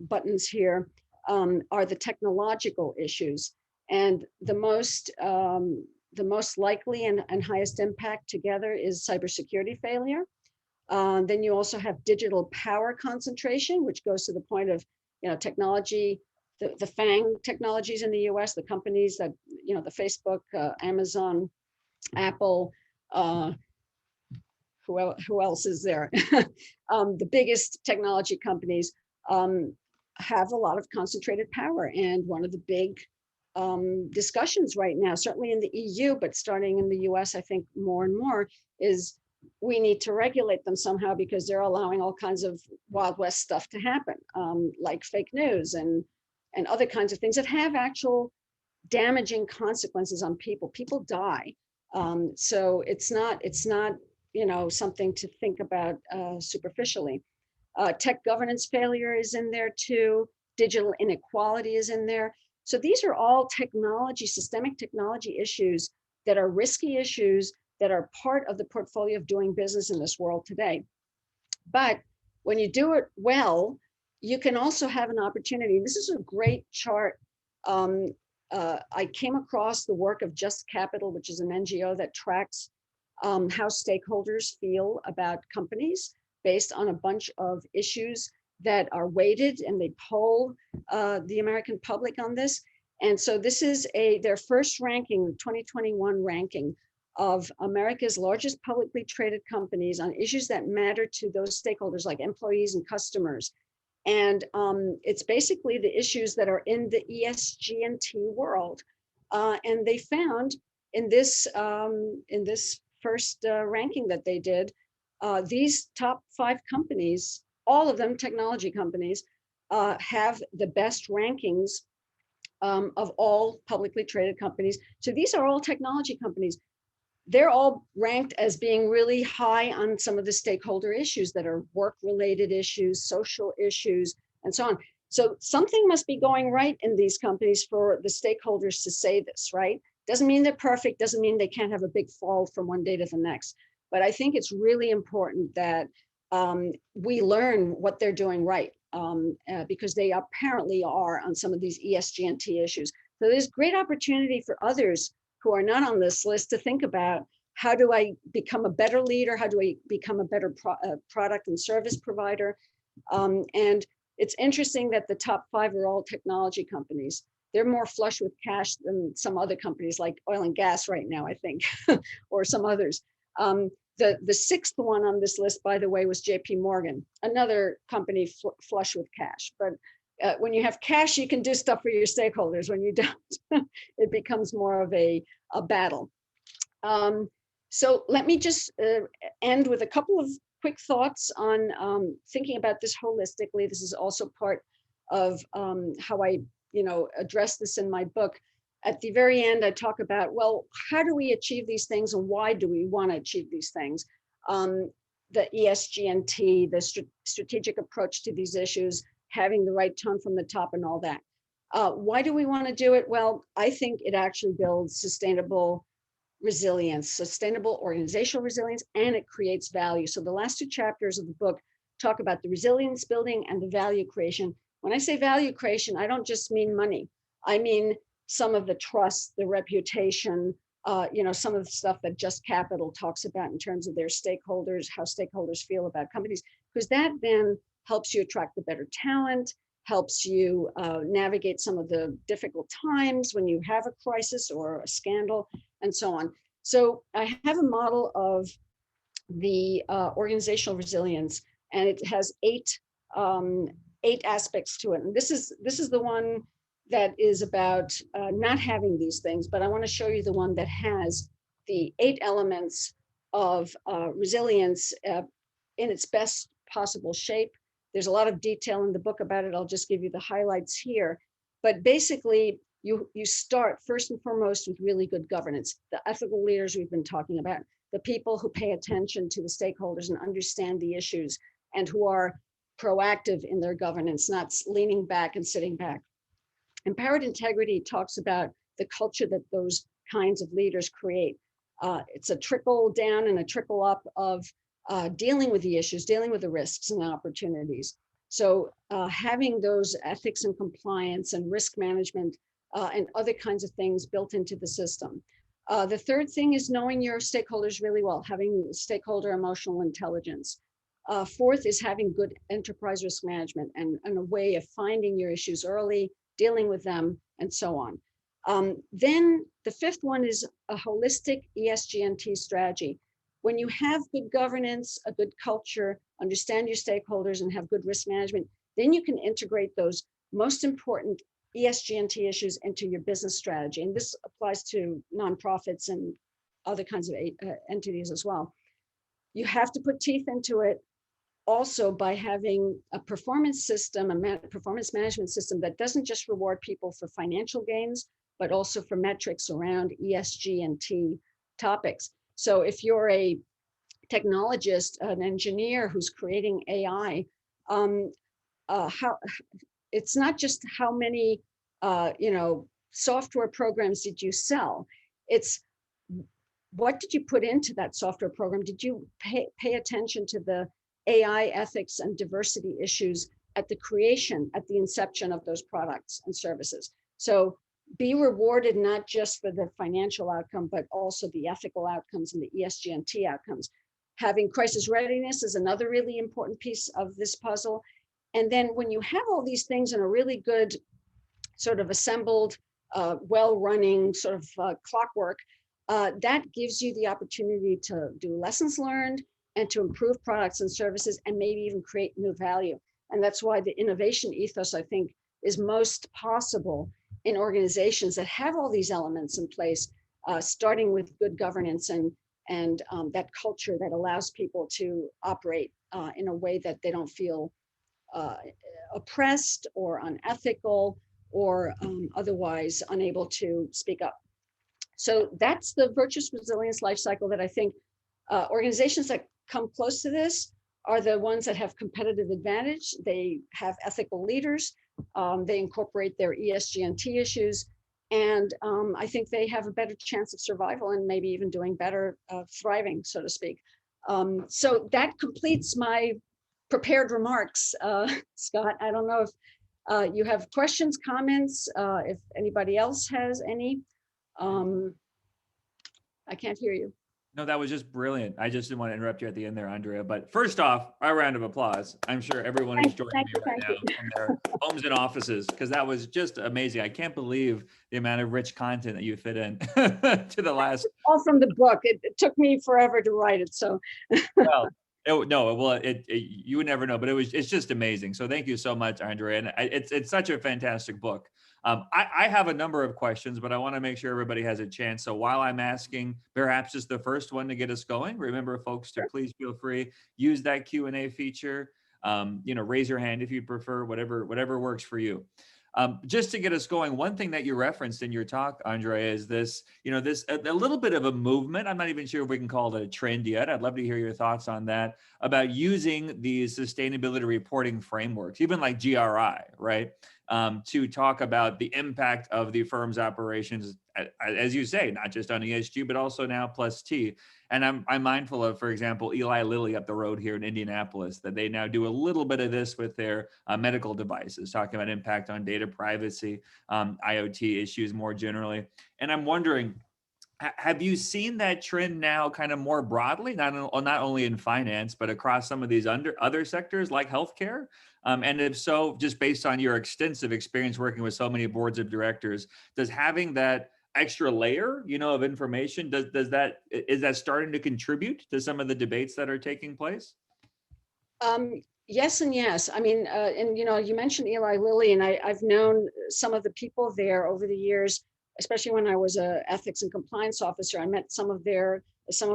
buttons here are the technological issues, and the most likely and highest impact together is cybersecurity failure, Then you also have digital power concentration, which goes to the point of, technology, the FANG technologies in the US, the companies that, the Facebook, Amazon, Apple, who else is there? The biggest technology companies have a lot of concentrated power. And one of the big discussions right now, certainly in the EU, but starting in the US, I think more and more, is we need to regulate them somehow because they're allowing all kinds of Wild West stuff to happen, like fake news and other kinds of things that have actual damaging consequences on people. People die. So it's not something to think about superficially. Tech governance failure is in there too. Digital inequality is in there. So these are all technology, systemic technology issues that are risky issues that are part of the portfolio of doing business in this world today. But when you do it well, you can also have an opportunity. This is a great chart. I came across the work of Just Capital, which is an NGO that tracks how stakeholders feel about companies based on a bunch of issues that are weighted, and they poll the American public on this. And so this is their first ranking, the 2021 ranking of America's largest publicly traded companies on issues that matter to those stakeholders like employees and customers. And it's basically the issues that are in the ESG+T world. And they found in this first ranking that they did, these top 5 companies, all of them technology companies, have the best rankings of all publicly traded companies. So these are all technology companies. They're all ranked as being really high on some of the stakeholder issues that are work-related issues, social issues, and so on. So something must be going right in these companies for the stakeholders to say this, right? Doesn't mean they're perfect, doesn't mean they can't have a big fall from one day to the next. But I think it's really important that we learn what they're doing right, because they apparently are on some of these ESG+T issues. So there's great opportunity for others who are not on this list to think about, how do I become a better leader? How do I become a better product and service provider? And it's interesting that the top 5 are all technology companies. They're more flush with cash than some other companies like oil and gas right now, I think, or some others. The 6th one on this list, by the way, was JP Morgan, another company flush with cash. But when you have cash, you can do stuff for your stakeholders. When you don't, it becomes more of a battle. So let me just end with a couple of quick thoughts on thinking about this holistically. This is also part of how I address this in my book. At the very end, I talk about, well, how do we achieve these things and why do we want to achieve these things? The ESG+T, the strategic approach to these issues, having the right tone from the top and all that. Why do we want to do it? Well, I think it actually builds sustainable resilience, sustainable organizational resilience, and it creates value. So the last 2 chapters of the book talk about the resilience building and the value creation. When I say value creation, I don't just mean money. I mean some of the trust, the reputation, some of the stuff that Just Capital talks about in terms of their stakeholders, how stakeholders feel about companies, because that then helps you attract the better talent, helps you navigate some of the difficult times when you have a crisis or a scandal, and so on. So I have a model of the organizational resilience, and it has 8 aspects to it. And this is the one that is about not having these things, but I want to show you the one that has the 8 elements of resilience in its best possible shape. There's a lot of detail in the book about it. I'll just give you the highlights here. But basically, you start first and foremost with really good governance. The ethical leaders we've been talking about, the people who pay attention to the stakeholders and understand the issues and who are proactive in their governance, not leaning back and sitting back. Empowered integrity talks about the culture that those kinds of leaders create. It's a trickle down and a trickle up of dealing with the issues, dealing with the risks and the opportunities. So having those ethics and compliance and risk management and other kinds of things built into the system. The third thing is knowing your stakeholders really well, having stakeholder emotional intelligence. Fourth is having good enterprise risk management and a way of finding your issues early, dealing with them, and so on. Then the fifth one is a holistic ESG+T strategy. When you have good governance, a good culture, understand your stakeholders, and have good risk management, then you can integrate those most important ESG+T issues into your business strategy. And this applies to nonprofits and other kinds of entities as well. You have to put teeth into it also by having a performance system, a performance management system that doesn't just reward people for financial gains, but also for metrics around ESG+T topics. So if you're a technologist, an engineer who's creating AI, it's not just how many software programs did you sell, it's what did you put into that software program? Did you pay attention to the AI ethics and diversity issues at the creation, at the inception of those products and services? So be rewarded not just for the financial outcome, but also the ethical outcomes and the ESG+T outcomes. Having crisis readiness is another really important piece of this puzzle. And then when you have all these things in a really good sort of assembled, well-running sort of clockwork, that gives you the opportunity to do lessons learned and to improve products and services and maybe even create new value. And that's why the innovation ethos, I think, is most possible in organizations that have all these elements in place, starting with good governance and that culture that allows people to operate in a way that they don't feel oppressed or unethical or otherwise unable to speak up. So that's the virtuous resilience life cycle that I think organizations that come close to this are the ones that have competitive advantage. They have ethical leaders. They incorporate their ESG+T issues. And I think they have a better chance of survival and maybe even doing better, thriving, so to speak. So that completes my prepared remarks, Scott. I don't know if you have questions, comments, if anybody else has any. I can't hear you. No, that was just brilliant. I just didn't want to interrupt you at the end there, Andrea. But first off, a round of applause. I'm sure everyone is joining me right now from their homes and offices, because that was just amazing. I can't believe the amount of rich content that you fit in to the last. All from the book. It took me forever to write it. So. Well, you would never know, but it's just amazing. So thank you so much, Andrea. And it's such a fantastic book. I have a number of questions, but I want to make sure everybody has a chance. So while I'm asking, perhaps just the first one to get us going, remember folks to please feel free, use that Q&A feature, raise your hand if you prefer, whatever works for you. Just to get us going, one thing that you referenced in your talk, Andrea, is this, a little bit of a movement. I'm not even sure if we can call it a trend yet. I'd love to hear your thoughts on that, about using these sustainability reporting frameworks, even like GRI, right? To talk about the impact of the firm's operations, as you say, not just on ESG, but also now plus T. And I'm mindful of, for example, Eli Lilly up the road here in Indianapolis, that they now do a little bit of this with their medical devices, talking about impact on data privacy, IoT issues more generally. And I'm wondering, have you seen that trend now kind of more broadly, not only in finance, but across some of these other sectors like healthcare? And if so, just based on your extensive experience working with so many boards of directors, does having that extra layer, of information, is that starting to contribute to some of the debates that are taking place? Yes and yes. I mean, and you mentioned Eli Lilly, and I've known some of the people there over the years, especially when I was an ethics and compliance officer. I met some of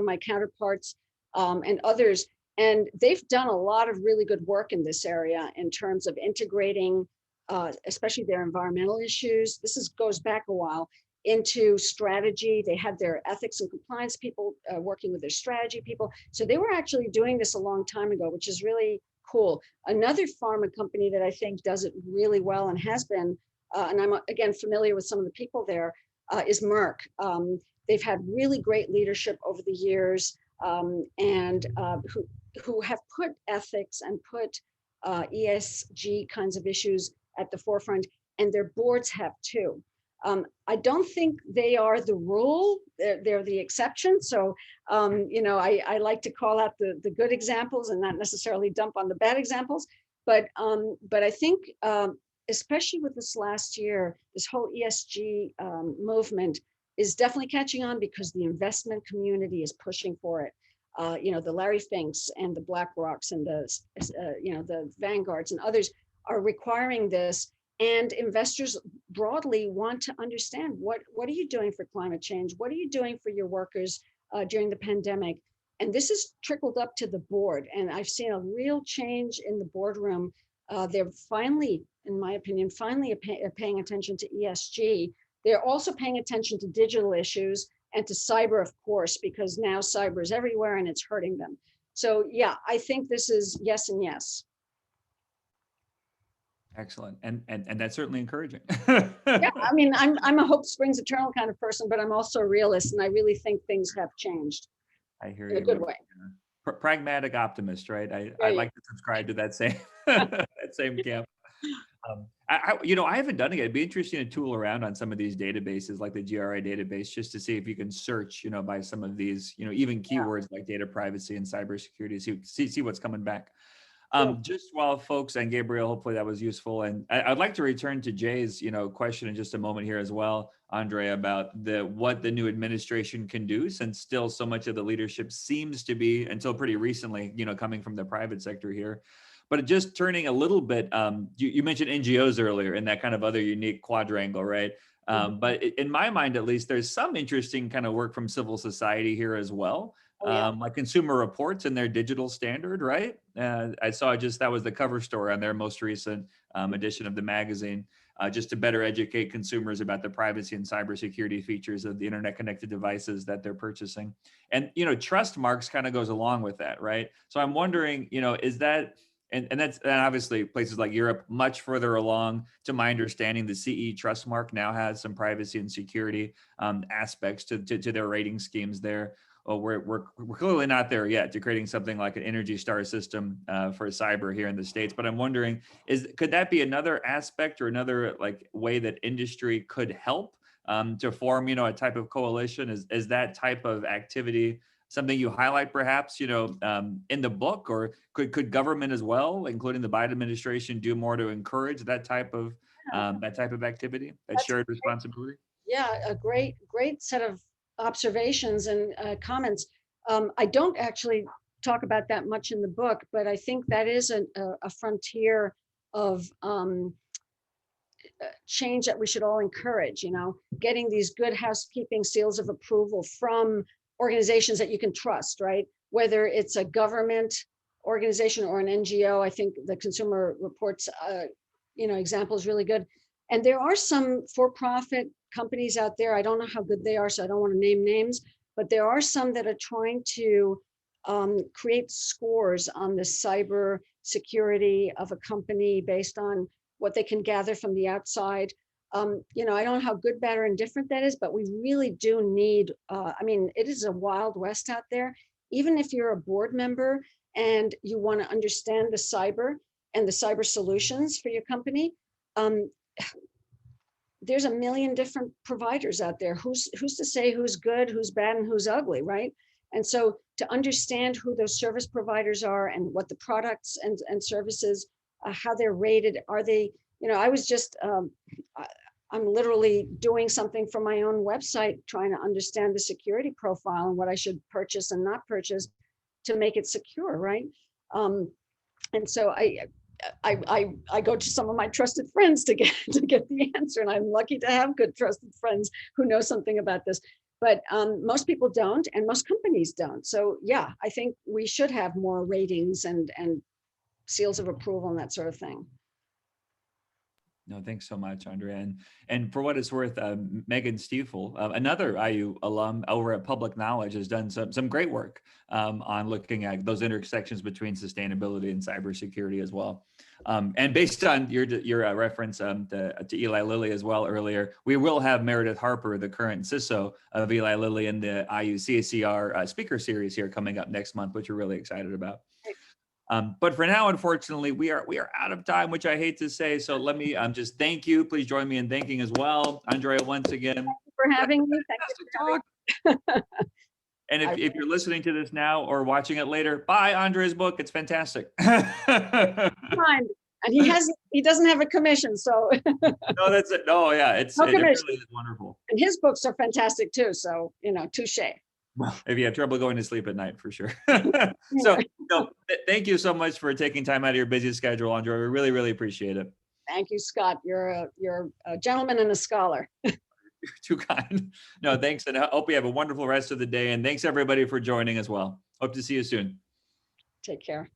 my counterparts and others, and they've done a lot of really good work in this area in terms of integrating, especially their environmental issues. This goes back a while, into strategy. They had their ethics and compliance people working with their strategy people. So they were actually doing this a long time ago, which is really cool. Another pharma company that I think does it really well and has been, and I'm again familiar with some of the people there, is Merck. They've had really great leadership over the years, and who have put ethics and put ESG kinds of issues at the forefront, and their boards have too. I don't think they are the rule. They're the exception. So, I like to call out the good examples and not necessarily dump on the bad examples. But I think, especially with this last year, this whole ESG movement is definitely catching on because the investment community is pushing for it. The Larry Finks and the BlackRocks and the Vanguards and others are requiring this, and investors broadly want to understand what are you doing for climate change? What are you doing for your workers during the pandemic? And this has trickled up to the board, and I've seen a real change in the boardroom. They're finally, in my opinion, paying attention to ESG. They're also paying attention to digital issues and to cyber, of course, because now cyber is everywhere and it's hurting them. So yeah, I think this is yes and yes. Excellent. And that's certainly encouraging. Yeah, I mean, I'm a hope springs eternal kind of person, but I'm also a realist, and I really think things have changed I hear in a you. good way. Pragmatic optimist, right? Yeah, I'd yeah. like to subscribe to that same that same camp. I haven't done it yet. It'd be interesting to tool around on some of these databases, like the GRI database, just to see if you can search, by some of these, even keywords like data privacy and cybersecurity, see what's coming back. Just while folks, and Gabriel, hopefully that was useful. And I'd like to return to Jay's, question in just a moment here as well, Andrea, about what the new administration can do, since still so much of the leadership seems to be, until pretty recently, coming from the private sector here. But just turning a little bit, you mentioned NGOs earlier and that kind of other unique quadrangle, right? But in my mind, at least, there's some interesting kind of work from civil society here as well. Oh, yeah. Like Consumer Reports and their digital standard, right? I saw that was the cover story on their most recent edition of the magazine, just to better educate consumers about the privacy and cybersecurity features of the internet connected devices that they're purchasing. And, trust marks kind of goes along with that, right? So I'm wondering, is that, and obviously places like Europe much further along. To my understanding, the CE trust mark now has some privacy and security aspects to their rating schemes there. Oh, we're clearly not there yet to creating something like an Energy Star system for cyber here in the States. But I'm wondering, could that be another aspect or another like way that industry could help to form, a type of coalition? Is that type of activity something you highlight perhaps, in the book, or could government as well, including the Biden administration, do more to encourage that type of activity, that shared responsibility? Yeah, a great set of observations and comments. I don't actually talk about that much in the book, but I think that is a frontier of change that we should all encourage, getting these good housekeeping seals of approval from organizations that you can trust, right? Whether it's a government organization or an NGO. I think the Consumer Reports, example is really good. And there are some for-profit companies out there. I don't know how good they are, so I don't want to name names, but there are some that are trying to create scores on the cyber security of a company based on what they can gather from the outside. I don't know how good, bad, or indifferent that is, but we really do need, it is a wild west out there. Even if you're a board member and you want to understand the cyber and the cyber solutions for your company, there's a million different providers out there. Who's to say who's good, who's bad, and who's ugly, right? And so to understand who those service providers are and what the products and services, how they're rated, are they, I was just, I'm literally doing something for my own website, trying to understand the security profile and what I should purchase and not purchase to make it secure, right? And so I go to some of my trusted friends to get the answer, and I'm lucky to have good trusted friends who know something about this. But most people don't, and most companies don't. So yeah, I think we should have more ratings and seals of approval and that sort of thing. No, thanks so much, Andrea. And for what it's worth, Megan Stiefel, another IU alum over at Public Knowledge, has done some great work on looking at those intersections between sustainability and cybersecurity as well. And based on your reference to Eli Lilly as well earlier, we will have Meredith Harper, the current CISO of Eli Lilly, in the IU CSCR speaker series here coming up next month, which we're really excited about. But for now, unfortunately, we are out of time, which I hate to say. So let me just thank you. Please join me in thanking as well, Andrea, once again. Thank you for having me. Thank you for having Talk. And if you're listening to this now or watching it later, buy Andrea's book. It's fantastic. Fine. And he doesn't have a commission, so No, that's it. No, yeah, it no really commission. is wonderful. And his books are fantastic too. So, touche. Well, if you have trouble going to sleep at night, for sure. So, thank you so much for taking time out of your busy schedule, Andrea. We really, really appreciate it. Thank you, Scott. You're a gentleman and a scholar. You're too kind. No, thanks. And I hope you have a wonderful rest of the day. And thanks everybody for joining as well. Hope to see you soon. Take care.